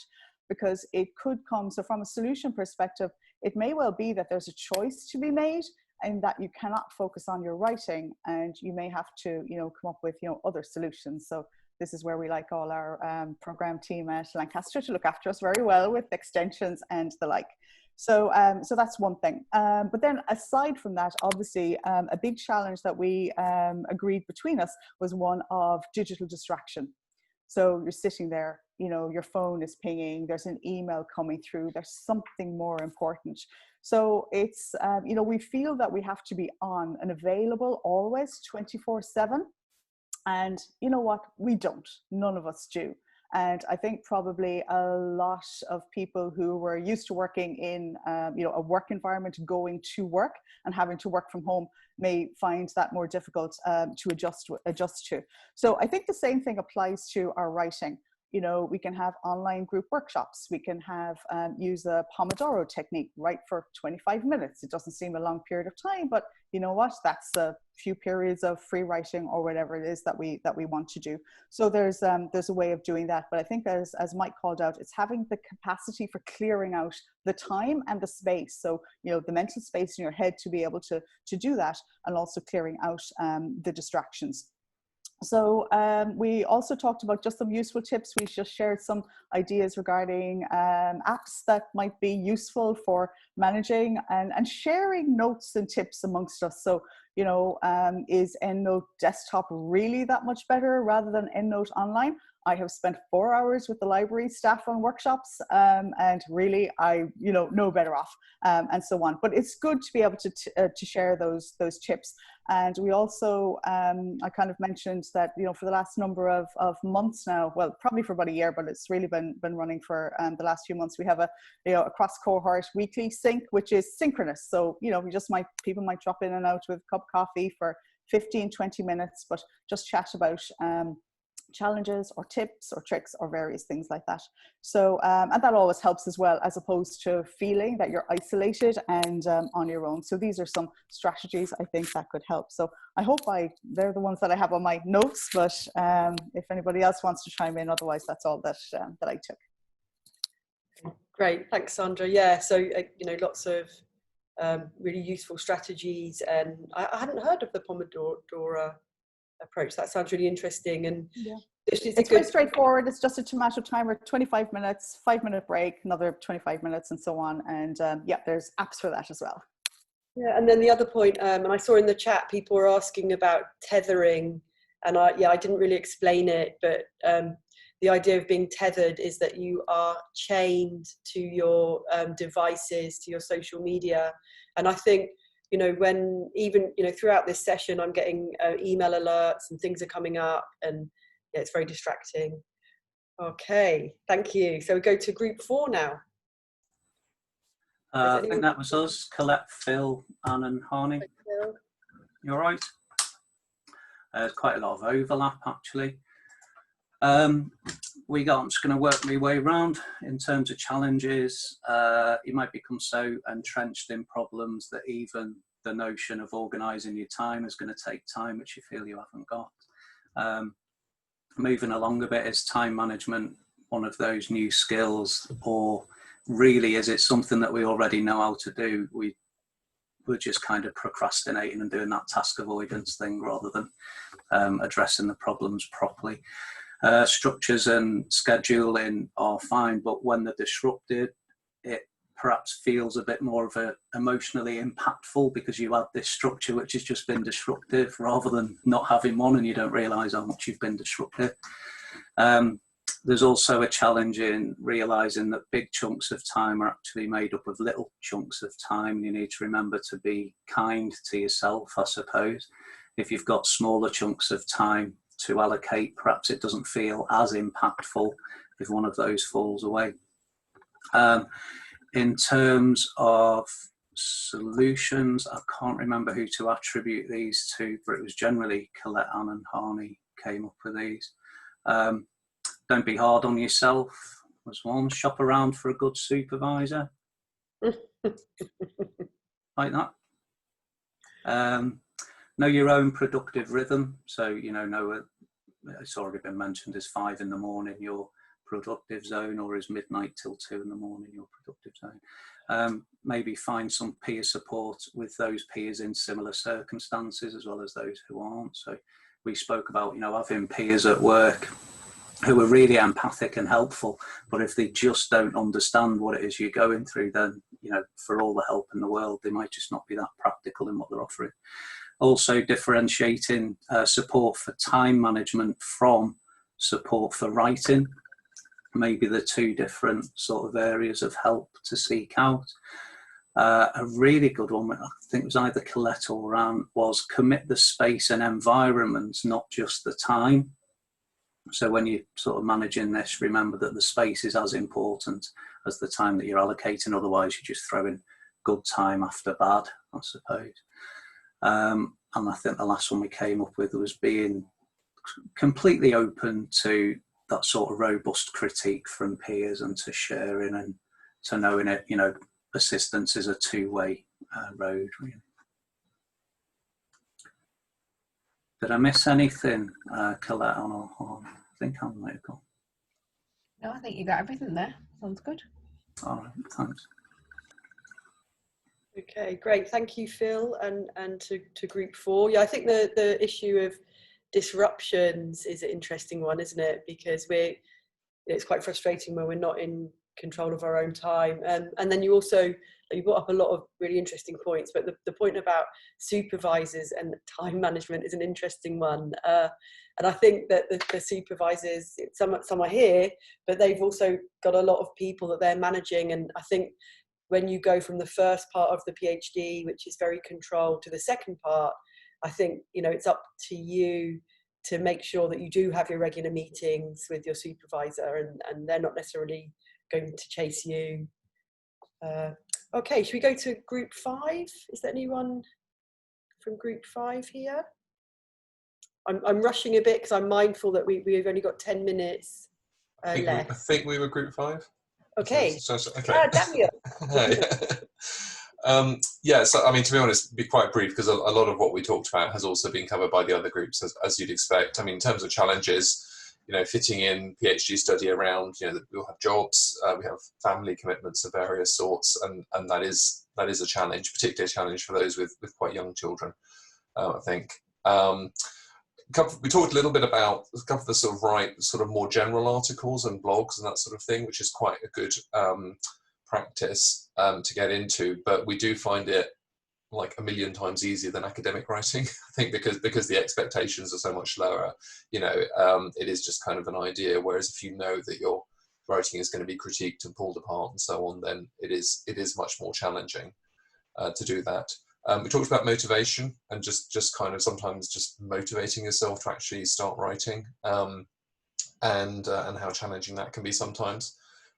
because it could come. So from a solution perspective, it may well be that there's a choice to be made and that you cannot focus on your writing, and you may have to, come up with, other solutions. So this is where we like all our program team at Lancaster to look after us very well with extensions and the like. So that's one thing. But then aside from that, obviously, a big challenge that we agreed between us was one of digital distraction. So you're sitting there, your phone is pinging, there's an email coming through, there's something more important. So it's, we feel that we have to be on and available always 24/7. And you know what? We don't. None of us do. And I think probably a lot of people who were used to working in, a work environment, going to work and having to work from home, may find that more difficult to adjust to. So I think the same thing applies to our writing. We can have online group workshops. We can have use a Pomodoro technique, write for 25 minutes. It doesn't seem a long period of time, but you know what? That's a few periods of free writing or whatever it is that we want to do. So there's a way of doing that. But I think as Mike called out, it's having the capacity for clearing out the time and the space. So the mental space in your head to be able to do that, and also clearing out the distractions. So we also talked about just some useful tips. We just shared some ideas regarding apps that might be useful for managing and sharing notes and tips amongst us. So, is EndNote desktop really that much better rather than EndNote online? I have spent 4 hours with the library staff on workshops, and really I, know better off, and so on. But it's good to be able to share those tips. And we also, I kind of mentioned that, for the last number of months now, well, probably for about a year, but it's really been running for the last few months. We have a cross cohort weekly sync, which is synchronous. So, people might drop in and out with a cup of coffee for 15-20 minutes, but just chat about challenges or tips or tricks or various things like that. So, and that always helps as well, as opposed to feeling that you're isolated and on your own. So these are some strategies I think that could help. So I hope they're the ones that I have on my notes, but if anybody else wants to chime in, otherwise that's all that I took. Great, thanks, Sandra. Yeah, so you know, lots of really useful strategies, and I hadn't heard of the Pomodoro approach. That sounds really interesting, and yeah, it's very straightforward. It's just a tomato timer, 25 minutes, 5-minute break, another 25 minutes, and so on. And yeah, there's apps for that as well. Yeah, and then the other point, and I saw in the chat people were asking about tethering, and I didn't really explain it, but the idea of being tethered is that you are chained to your devices, to your social media. And I think, you know, when even, you know, throughout this session, I'm getting email alerts and things are coming up, and yeah, it's very distracting. Okay, thank you. So we go to group 4 now. I think that was us, Colette, Phil, Anne and Harney. You all right? There's quite a lot of overlap, actually. I'm just going to work my way around in terms of challenges. You might become so entrenched in problems that even the notion of organising your time is going to take time, which you feel you haven't got. Moving along a bit, is time management one of those new skills, or really is it something that we already know how to do? We're just kind of procrastinating and doing that task avoidance thing rather than addressing the problems properly. Structures and scheduling are fine, but when they're disrupted, it perhaps feels a bit more of a emotionally impactful, because you have this structure which has just been disruptive, rather than not having one and you don't realise how much you've been disrupted. There's also a challenge in realising that big chunks of time are actually made up of little chunks of time. You need to remember to be kind to yourself, I suppose. If you've got smaller chunks of time to allocate, perhaps it doesn't feel as impactful if one of those falls away. In terms of solutions, I can't remember who to attribute these to, but it was generally Colette, Anne and Harney came up with these. Don't be hard on yourself was one. Shop around for a good supervisor. Like that. Know your own productive rhythm. So, you know it's already been mentioned, is 5 in the morning your productive zone, or is midnight till 2 in the morning your productive zone. Maybe find some peer support with those peers in similar circumstances, as well as those who aren't. So we spoke about, you know, having peers at work who are really empathic and helpful, but if they just don't understand what it is you're going through, then, you know, for all the help in the world, they might just not be that practical in what they're offering. Also differentiating support for time management from support for writing. Maybe the two different sort of areas of help to seek out. A really good one, I think it was either Colette or Anne, was commit the space and environment, not just the time. So when you're sort of managing this, remember that the space is as important as the time that you're allocating. Otherwise, you're just throwing good time after bad, I suppose. And I think the last one we came up with was being completely open to that sort of robust critique from peers, and to sharing, and to knowing it, you know, assistance is a two-way road, really. Did I miss anything, Colette, on? I think I might have gone. No, I think you got everything there. Sounds good. All right, thanks. Okay, great. Thank you, Phil, and to group 4. Yeah, I think the issue of disruptions is an interesting one, isn't it? Because it's quite frustrating when we're not in control of our own time. And then you brought up a lot of really interesting points, but the point about supervisors and time management is an interesting one. And I think that the supervisors, some are here, but they've also got a lot of people that they're managing. And I think when you go from the first part of the PhD, which is very controlled, to the second part, I think, you know, it's up to you to make sure that you do have your regular meetings with your supervisor, and they're not necessarily going to chase you. Okay, should we go to group 5? Is there anyone from group 5 here? I'm rushing a bit because I'm mindful that we've only got 10 minutes left. I think we were group 5. Okay. Okay. Daniel. Yeah, so I mean, to be honest, be quite brief, because a lot of what we talked about has also been covered by the other groups, as you'd expect. I mean, in terms of challenges, you know, fitting in PhD study around, you know, we all have jobs, we have family commitments of various sorts, and that is a challenge, particularly a challenge for those with quite young children, I think. We talked a little bit about a couple of the sort of more general articles and blogs and that sort of thing, which is quite a good practice to get into, but we do find it like a million times easier than academic writing, I think, because the expectations are so much lower. You know, it is just kind of an idea, whereas if you know that your writing is going to be critiqued and pulled apart and so on, then it is much more challenging to do that. We talked about motivation and just kind of sometimes just motivating yourself to actually start writing, and how challenging that can be sometimes.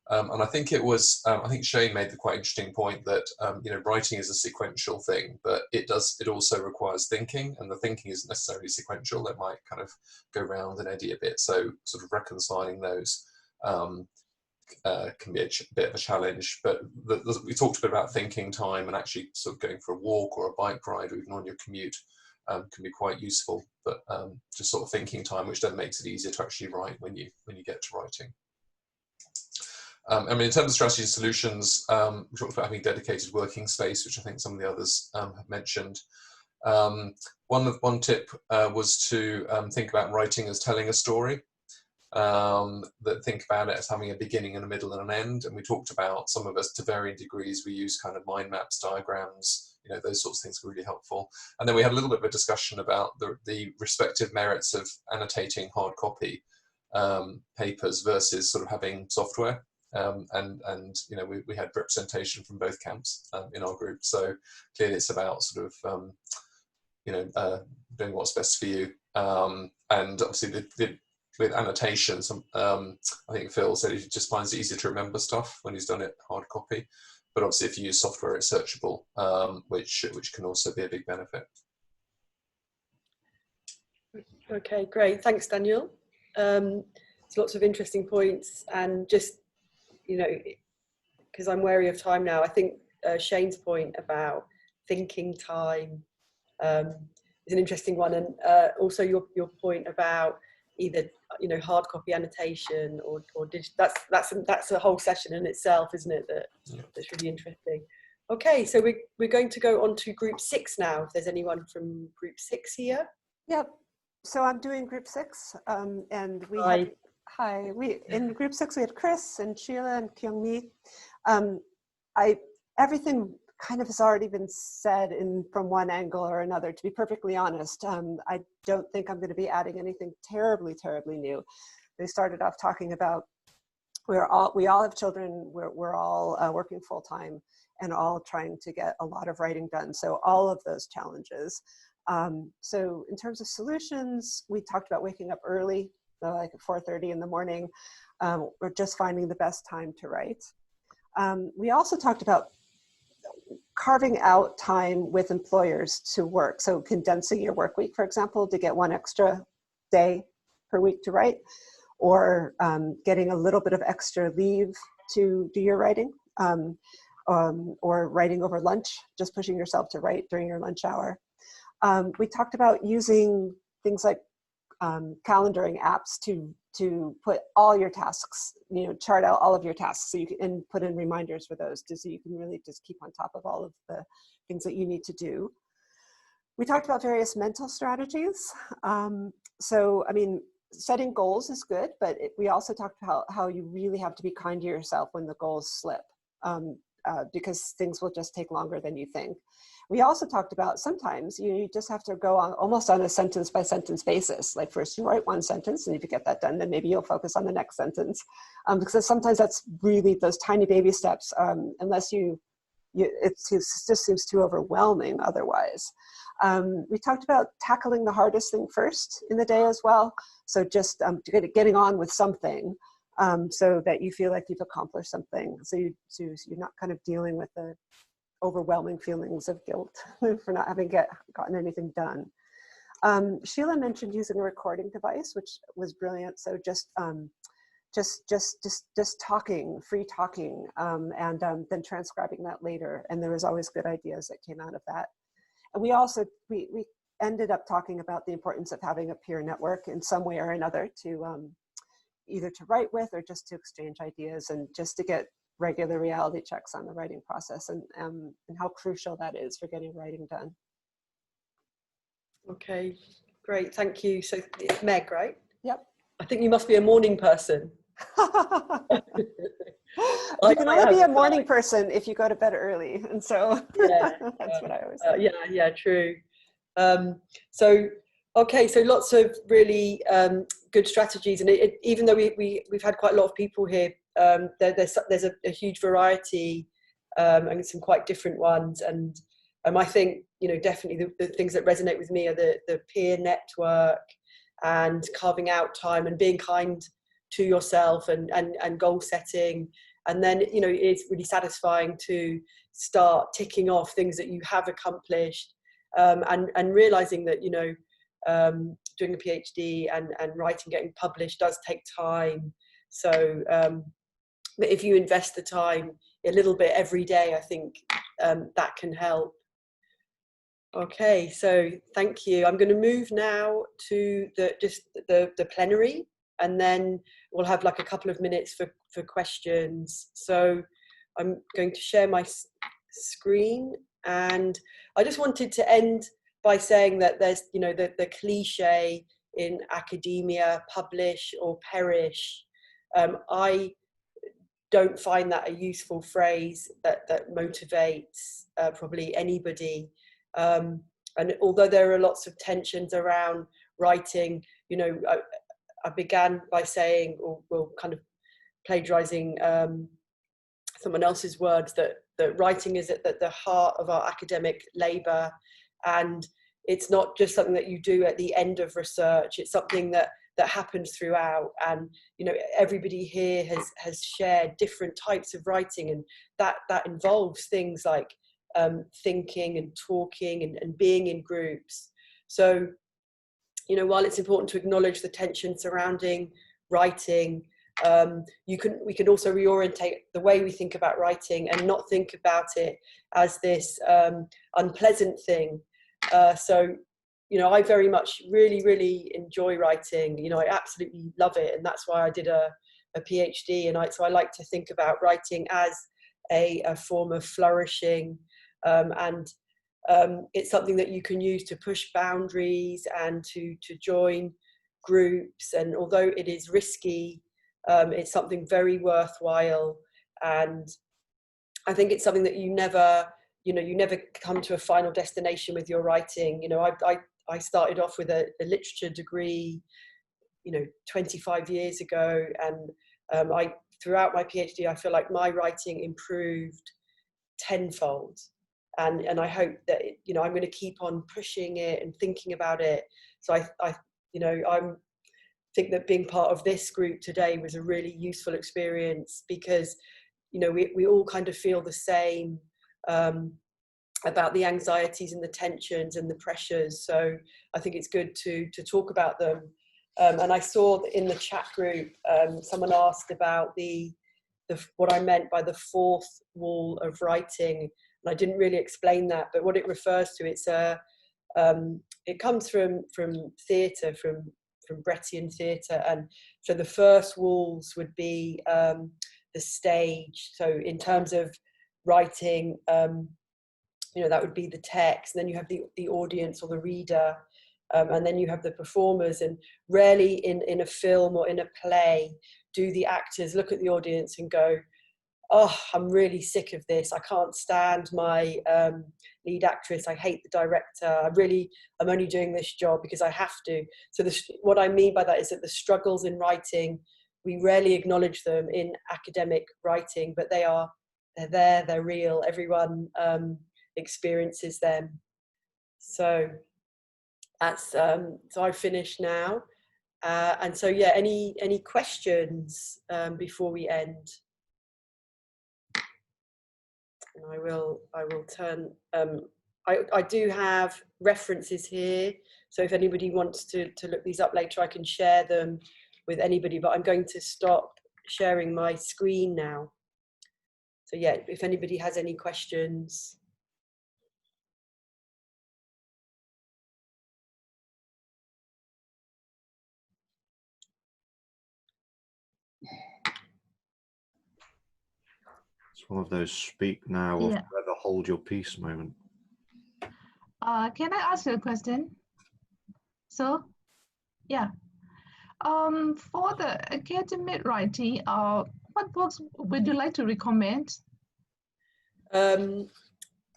And I think it was, I think Shane made the quite interesting point that, you know, writing is a sequential thing, but it also requires thinking, and the thinking isn't necessarily sequential. It might kind of go round and eddy a bit. So sort of reconciling those can be a bit of a challenge. But we talked a bit about thinking time, and actually sort of going for a walk or a bike ride, or even on your commute, can be quite useful. But just sort of thinking time, which then makes it easier to actually write when you get to writing. I mean, in terms of strategy and solutions, we talked about having dedicated working space, which I think some of the others have mentioned. One tip was to think about writing as telling a story. That think about it as having a beginning and a middle and an end. And we talked about, some of us to varying degrees, we use kind of mind maps, diagrams, you know, those sorts of things were really helpful. And then we had a little bit of a discussion about the respective merits of annotating hard copy papers versus sort of having software. And you know, we had representation from both camps in our group. So clearly it's about sort of, you know, doing what's best for you. And obviously with annotations, I think Phil said he just finds it easier to remember stuff when he's done it hard copy. But obviously if you use software, it's searchable, which can also be a big benefit. Okay, great. Thanks, Daniel. There's lots of interesting points, and just, you know, because I'm wary of time now, I think Shane's point about thinking time is an interesting one, and also your point about either, you know, hard copy annotation or digital. That's a whole session in itself, isn't it? That's really interesting. Okay, so we're going to go on to group 6 now. If there's anyone from group 6 here. Yep. So I'm doing group 6, and we Hi. have. Hi, in group 6 we had Chris and Sheila and Kyung-mi. Everything kind of has already been said from one angle or another, to be perfectly honest. I don't think I'm going to be adding anything terribly new. They started off talking about we all have children, we're all working full-time and all trying to get a lot of writing done. So all of those challenges. So in terms of solutions, we talked about waking up early, like at 4:30 in the morning, or just finding the best time to write. We also talked about carving out time with employers to work. So condensing your work week, for example, to get 1 extra day per week to write, or getting a little bit of extra leave to do your writing, or writing over lunch, just pushing yourself to write during your lunch hour. We talked about using things like calendaring apps to put all your tasks, you know, chart out all of your tasks, so you can put in reminders for those, so you can really just keep on top of all of the things that you need to do. We talked about various mental strategies. So, I mean, setting goals is good, but we also talked about how you really have to be kind to yourself when the goals slip, because things will just take longer than you think. We also talked about sometimes you just have to go on almost on a sentence by sentence basis. Like first you write 1 sentence, and if you get that done, then maybe you'll focus on the next sentence. Because sometimes that's really those tiny baby steps, unless it just seems too overwhelming otherwise. We talked about tackling the hardest thing first in the day as well. So just getting on with something, so that you feel like you've accomplished something. So you're not kind of dealing with the overwhelming feelings of guilt for not having gotten anything done. Sheila mentioned using a recording device, which was brilliant. So just talking, free talking, and then transcribing that later. And there was always good ideas that came out of that. And we also, we ended up talking about the importance of having a peer network in some way or another to either to write with or just to exchange ideas and just to get regular reality checks on the writing process, and how crucial that is for getting writing done. Okay, great, thank you. So it's Meg, right? Yep. I think you must be a morning person. You can only be a morning person if you go to bed early, and so that's what I always say. Yeah, true. So okay, so lots of really good strategies, and even though we've had quite a lot of people here, there's a huge variety and some quite different ones, and I think, you know, definitely the things that resonate with me are the peer network and carving out time and being kind to yourself and goal setting. And then, you know, it's really satisfying to start ticking off things that you have accomplished, and realizing that, you know, doing a PhD and writing, getting published does take time. So but if you invest the time a little bit every day, I think that can help. Okay, so thank you. I'm going to move now to the plenary, and then we'll have like a couple of minutes for questions. So I'm going to share my screen, and I just wanted to end by saying that there's, you know, the cliche in academia, publish or perish. I don't find that a useful phrase that motivates probably anybody. And although there are lots of tensions around writing, you know, I began by saying, or kind of plagiarizing someone else's words, that writing is at the heart of our academic labor, and it's not just something that you do at the end of research. It's something that happens throughout, and, you know, everybody here has shared different types of writing, and that involves things like thinking and talking and being in groups. So, you know, while it's important to acknowledge the tension surrounding writing, we can also reorientate the way we think about writing and not think about it as this unpleasant thing. So, you know, I very much really enjoy writing. You know, I absolutely love it, and that's why I did a PhD. And so I like to think about writing as a form of flourishing, and it's something that you can use to push boundaries and to join groups. And although it is risky, it's something very worthwhile. And I think it's something that you never come to a final destination with your writing. You know, I started off with a literature degree, you know, 25 years ago, and throughout my PhD, I feel like my writing improved tenfold. And I hope that, you know, I'm going to keep on pushing it and thinking about it. So I think that being part of this group today was a really useful experience, because, you know, we all kind of feel the same about the anxieties and the tensions and the pressures. So I think it's good to talk about them. And I saw that in the chat group, someone asked about what I meant by the fourth wall of writing. And I didn't really explain that, but what it refers to, it comes from theatre, from Brettian theatre. And so the first walls would be the stage. So in terms of writing, you know, that would be the text. And then you have the audience or the reader, and then you have the performers. And rarely in a film or in a play do the actors look at the audience and go, oh, I'm really sick of this. I can't stand my lead actress. I hate the director. I'm only doing this job because I have to. So what I mean by that is that the struggles in writing, we rarely acknowledge them in academic writing, but they're there, they're real. Everyone experiences them. So that's so I've finished now. And so, yeah, any questions before we end? And I will turn I do have references here, so if anybody wants to look these up later, I can share them with anybody, but I'm going to stop sharing my screen now. So yeah, if anybody has any questions. It's one of those speak now or Yeah. forever hold your peace moment. Can I ask you a question? So, yeah. For the academic writing, what books would you like to recommend?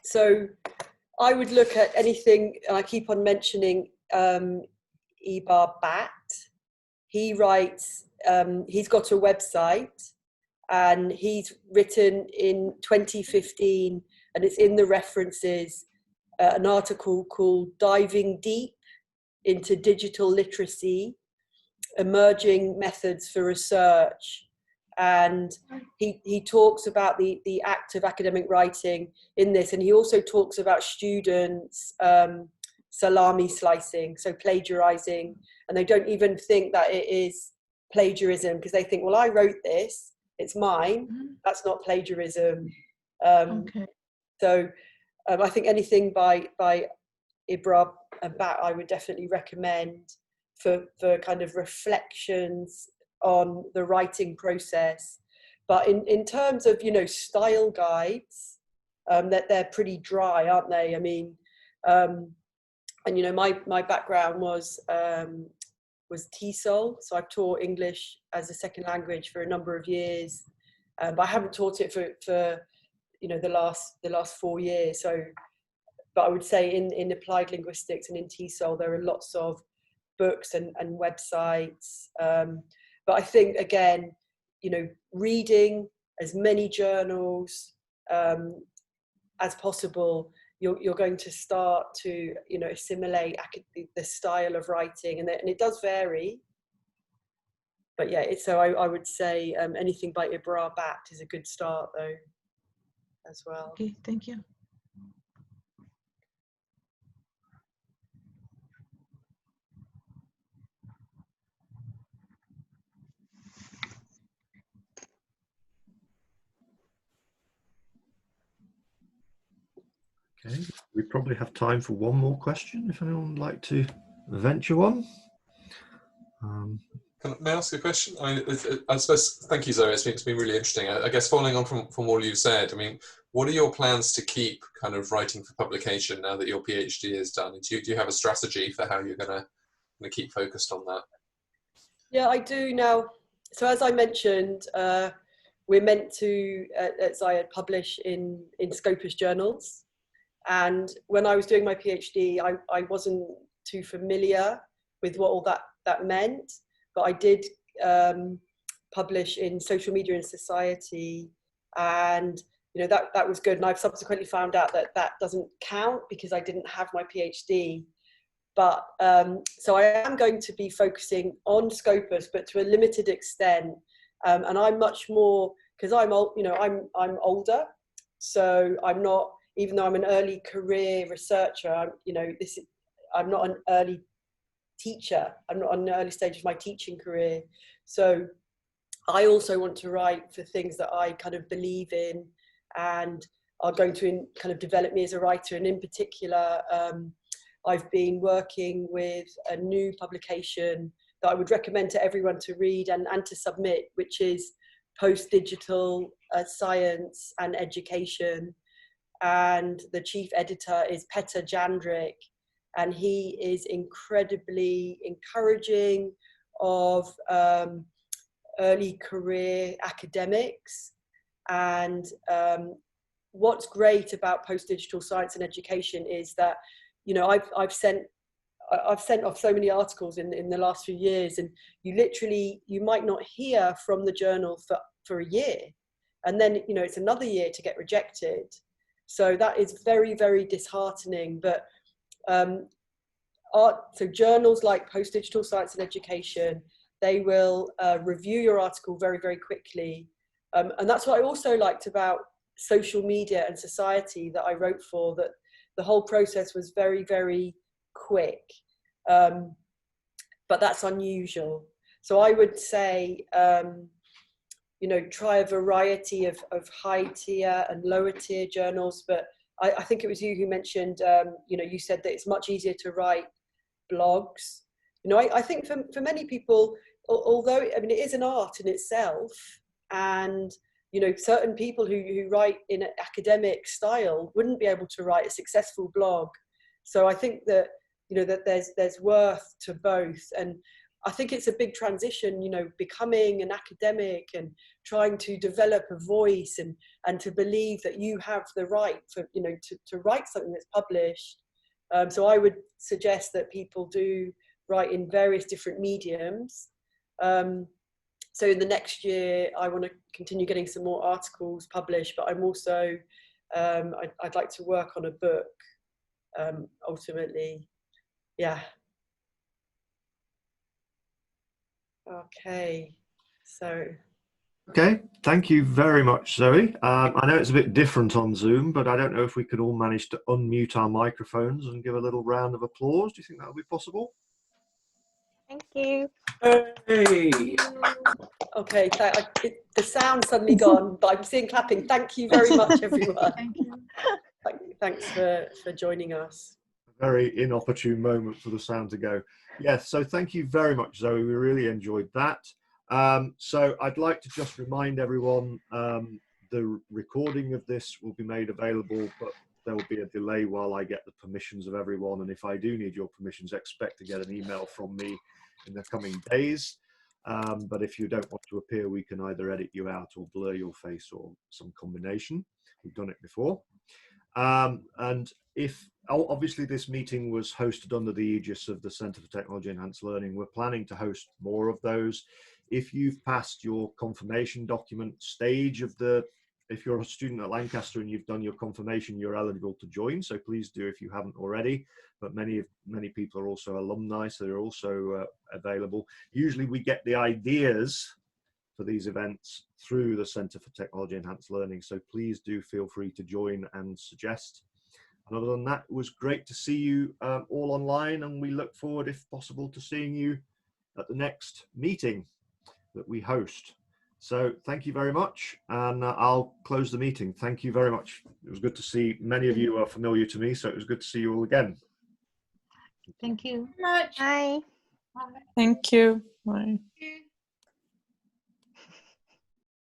So I would look at anything, and I keep on mentioning Ibar Bat. He writes, he's got a website, and he's written in 2015, and it's in the references, an article called Diving Deep into Digital Literacy, Emerging Methods for Research. And he talks about the act of academic writing in this, and he also talks about students salami slicing, so plagiarizing, and they don't even think that it is plagiarism, because they think, well, I wrote this, it's mine, that's not plagiarism. Okay. So I think anything by Ibra Bat I would definitely recommend for kind of reflections on the writing process. But in terms of, you know, style guides, that they're pretty dry, aren't they? I mean, and you know, my background was TESOL, so I've taught English as a second language for a number of years, but I haven't taught it for you know, the last 4 years. So, but I would say in applied linguistics and in TESOL there are lots of books and websites. But I think, again, you know, reading as many journals as possible, you're going to start to, you know, assimilate the style of writing, and it does vary. But yeah, so I would say anything by Ibra Bat is a good start, though, as well. Okay, thank you. Okay, we probably have time for one more question, if anyone would like to venture one. May I ask a question? I suppose, thank you, Zoe. It's been really interesting. I guess following on from all you've said, I mean, what are your plans to keep kind of writing for publication now that your PhD is done? Do you have a strategy for how you're going to keep focused on that? Yeah, I do now. So as I mentioned, we're meant to, at Zayed, publish in Scopus journals. And when I was doing my PhD, I wasn't too familiar with what all that meant, but I did publish in Social Media and Society, and you know, that was good. And I've subsequently found out that doesn't count because I didn't have my PhD. But so I am going to be focusing on Scopus, but to a limited extent. And I'm much more, because I'm old, you know, I'm older, so I'm not. Even though I'm an early career researcher, you know, I'm not an early teacher. I'm not on the early stage of my teaching career. So I also want to write for things that I kind of believe in and are going to kind of develop me as a writer. And in particular, I've been working with a new publication that I would recommend to everyone to read and to submit, which is Post-Digital Science and Education. And the chief editor is Peter Jandrik, and he is incredibly encouraging of early career academics. And what's great about post-digital science and education is that, you know, I've sent off so many articles in the last few years, and you might not hear from the journal for a year, and then, you know, it's another year to get rejected. So that is very, very disheartening. But so journals like Post-Digital Science and Education, they will review your article very, very quickly. And that's what I also liked about social media and society that I wrote for, that the whole process was very, very quick. But that's unusual. So I would say, you know, try a variety of high tier and lower tier journals. But I think it was you who mentioned, you know, you said that it's much easier to write blogs. You know, I think for many people, although, I mean, it is an art in itself, and, you know, certain people who write in an academic style wouldn't be able to write a successful blog. So I think that, you know, that there's worth to both. And I think it's a big transition, you know, becoming an academic and trying to develop a voice and to believe that you have the right for, you know, to write something that's published. So I would suggest that people do write in various different mediums. So in the next year, I want to continue getting some more articles published, but I'm also, I'd like to work on a book, ultimately. Yeah. Okay, so. Okay, thank you very much, Zoe. I know it's a bit different on Zoom, but I don't know if we could all manage to unmute our microphones and give a little round of applause. Do you think that would be possible? Thank you. Hey! Okay, the sound's suddenly gone, but I'm seeing clapping. Thank you very much, everyone. Thank you. Thanks for joining us. A very inopportune moment for the sound to go. Yes, so thank you very much, Zoe. We really enjoyed that. So I'd like to just remind everyone, the recording of this will be made available, but there will be a delay while I get the permissions of everyone. And if I do need your permissions, expect to get an email from me in the coming days. But if you don't want to appear, we can either edit you out or blur your face or some combination. We've done it before. And if obviously this meeting was hosted under the aegis of the Centre for Technology Enhanced Learning, we're planning to host more of those. If you've passed your confirmation document stage of if you're a student at Lancaster and you've done your confirmation, you're eligible to join. So please do if you haven't already. But many people are also alumni, so they're also available. Usually we get the ideas for these events through the Centre for Technology Enhanced Learning. So please do feel free to join and suggest. And other than that, it was great to see you all online, and we look forward, if possible, to seeing you at the next meeting that we host. So thank you very much, and I'll close the meeting. Thank you very much. It was good to see many of you are familiar to me, so it was good to see you all again. Thank you. Bye. Thank you. Bye.